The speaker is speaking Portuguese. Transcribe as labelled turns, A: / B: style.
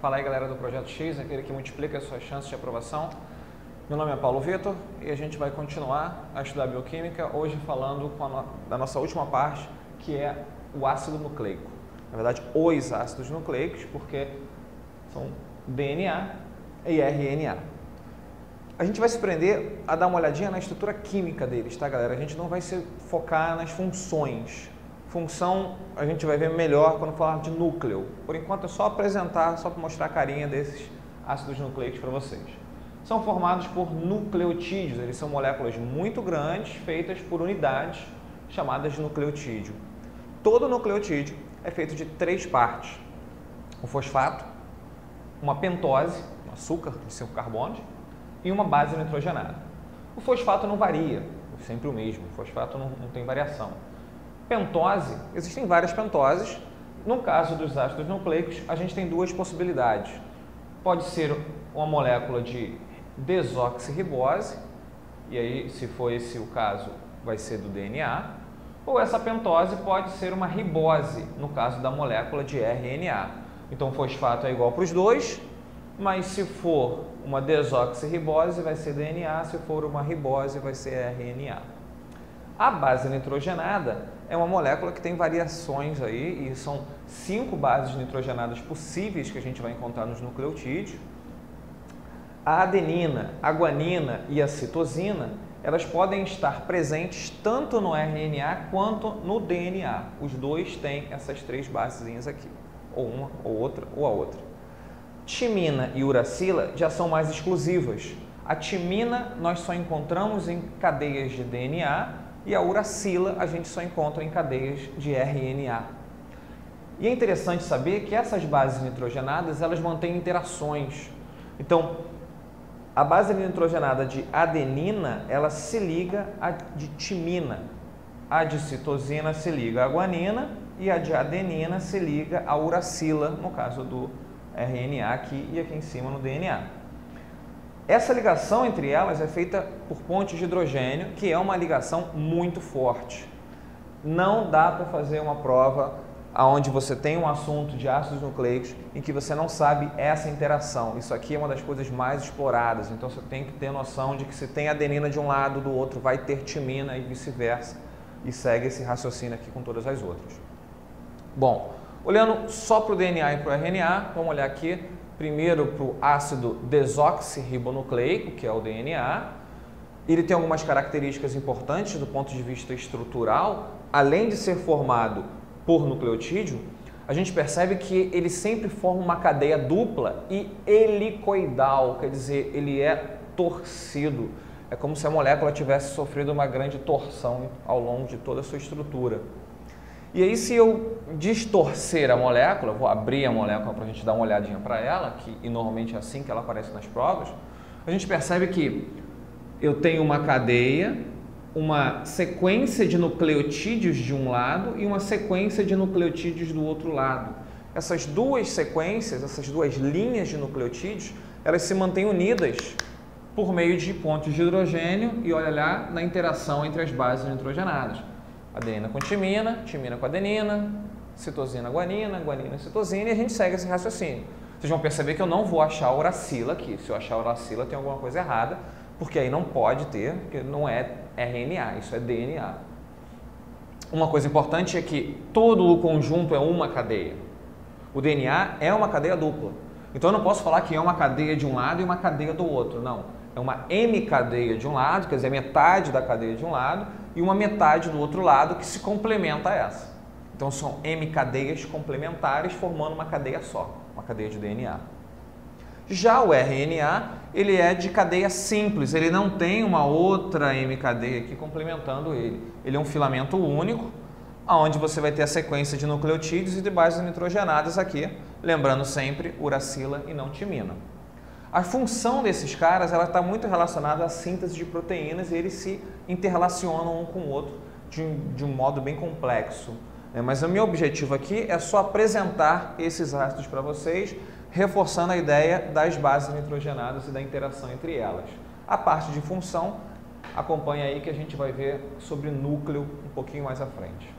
A: Fala aí, galera do Projeto X, aquele que multiplica as suas chances de aprovação. Meu nome é Paulo Vitor e a gente vai continuar a estudar bioquímica, hoje falando da nossa última parte, que é o ácido nucleico. Na verdade, os ácidos nucleicos, porque são DNA e RNA. A gente vai se prender a dar uma olhadinha na estrutura química deles, tá, galera? A gente não vai se focar nas funções. Função a gente vai ver melhor quando falar de núcleo. Por enquanto é só apresentar, só para mostrar a carinha desses ácidos nucleicos para vocês. São formados por nucleotídeos, eles são moléculas muito grandes, feitas por unidades chamadas de nucleotídeo. Todo nucleotídeo é feito de 3 partes. Um fosfato, uma pentose, um açúcar de 5 carbonos, e uma base nitrogenada. O fosfato não varia, é sempre o mesmo, o fosfato não tem variação. Pentose, existem várias pentoses. No caso dos ácidos nucleicos, a gente tem 2 possibilidades. Pode ser uma molécula de desoxirribose, e aí, se for esse o caso, vai ser do DNA, ou essa pentose pode ser uma ribose, no caso da molécula de RNA. Então, o fosfato é igual para os dois, mas se for uma desoxirribose, vai ser DNA, se for uma ribose, vai ser RNA. A base nitrogenada é uma molécula que tem variações aí, e são 5 bases nitrogenadas possíveis que a gente vai encontrar nos nucleotídeos. A adenina, a guanina e a citosina, elas podem estar presentes tanto no RNA quanto no DNA. Os dois têm essas 3 basezinhas aqui, ou uma, ou outra, ou a outra. Timina e uracila já são mais exclusivas. A timina nós só encontramos em cadeias de DNA, e a uracila a gente só encontra em cadeias de RNA. E é interessante saber que essas bases nitrogenadas, elas mantêm interações. Então, a base nitrogenada de adenina, ela se liga à de timina. A de citosina se liga à guanina e a de adenina se liga à uracila, no caso do RNA aqui e aqui em cima no DNA. Essa ligação entre elas é feita por pontes de hidrogênio, que é uma ligação muito forte. Não dá para fazer uma prova onde você tem um assunto de ácidos nucleicos em que você não sabe essa interação. Isso aqui é uma das coisas mais exploradas, então você tem que ter noção de que se tem adenina de um lado, do outro vai ter timina e vice-versa, e segue esse raciocínio aqui com todas as outras. Bom, olhando só para o DNA e para o RNA, vamos olhar aqui primeiro para o ácido desoxirribonucleico, que é o DNA. Ele tem algumas características importantes do ponto de vista estrutural. Além de ser formado por nucleotídeo, a gente percebe que ele sempre forma uma cadeia dupla e helicoidal, quer dizer, ele é torcido. É como se a molécula tivesse sofrido uma grande torção ao longo de toda a sua estrutura. E aí, se eu distorcer a molécula, vou abrir a molécula para a gente dar uma olhadinha para ela, e normalmente é assim que ela aparece nas provas, a gente percebe que eu tenho uma cadeia, uma sequência de nucleotídeos de um lado e uma sequência de nucleotídeos do outro lado. Essas 2 sequências, essas 2 linhas de nucleotídeos, elas se mantêm unidas por meio de pontes de hidrogênio e olha lá na interação entre as bases nitrogenadas. Adenina com timina, timina com adenina, citosina, guanina, guanina, citosina, e a gente segue esse raciocínio. Vocês vão perceber que eu não vou achar uracila aqui. Se eu achar uracila, tem alguma coisa errada, porque aí não pode ter, porque não é RNA, isso é DNA. Uma coisa importante é que todo o conjunto é uma cadeia. O DNA é uma cadeia dupla. Então eu não posso falar que é uma cadeia de um lado e uma cadeia do outro, não. É uma M-cadeia de um lado, quer dizer, metade da cadeia de um lado, e uma metade do outro lado que se complementa a essa. Então são M-cadeias complementares formando uma cadeia só, uma cadeia de DNA. Já o RNA, ele é de cadeia simples, ele não tem uma outra M-cadeia aqui complementando ele. Ele é um filamento único, onde você vai ter a sequência de nucleotídeos e de bases nitrogenadas aqui, lembrando sempre uracila e não timina. A função desses caras está muito relacionada à síntese de proteínas e eles se interrelacionam um com o outro de um modo bem complexo. Mas o meu objetivo aqui é só apresentar esses ácidos para vocês, reforçando a ideia das bases nitrogenadas e da interação entre elas. A parte de função, acompanha aí que a gente vai ver sobre núcleo um pouquinho mais à frente.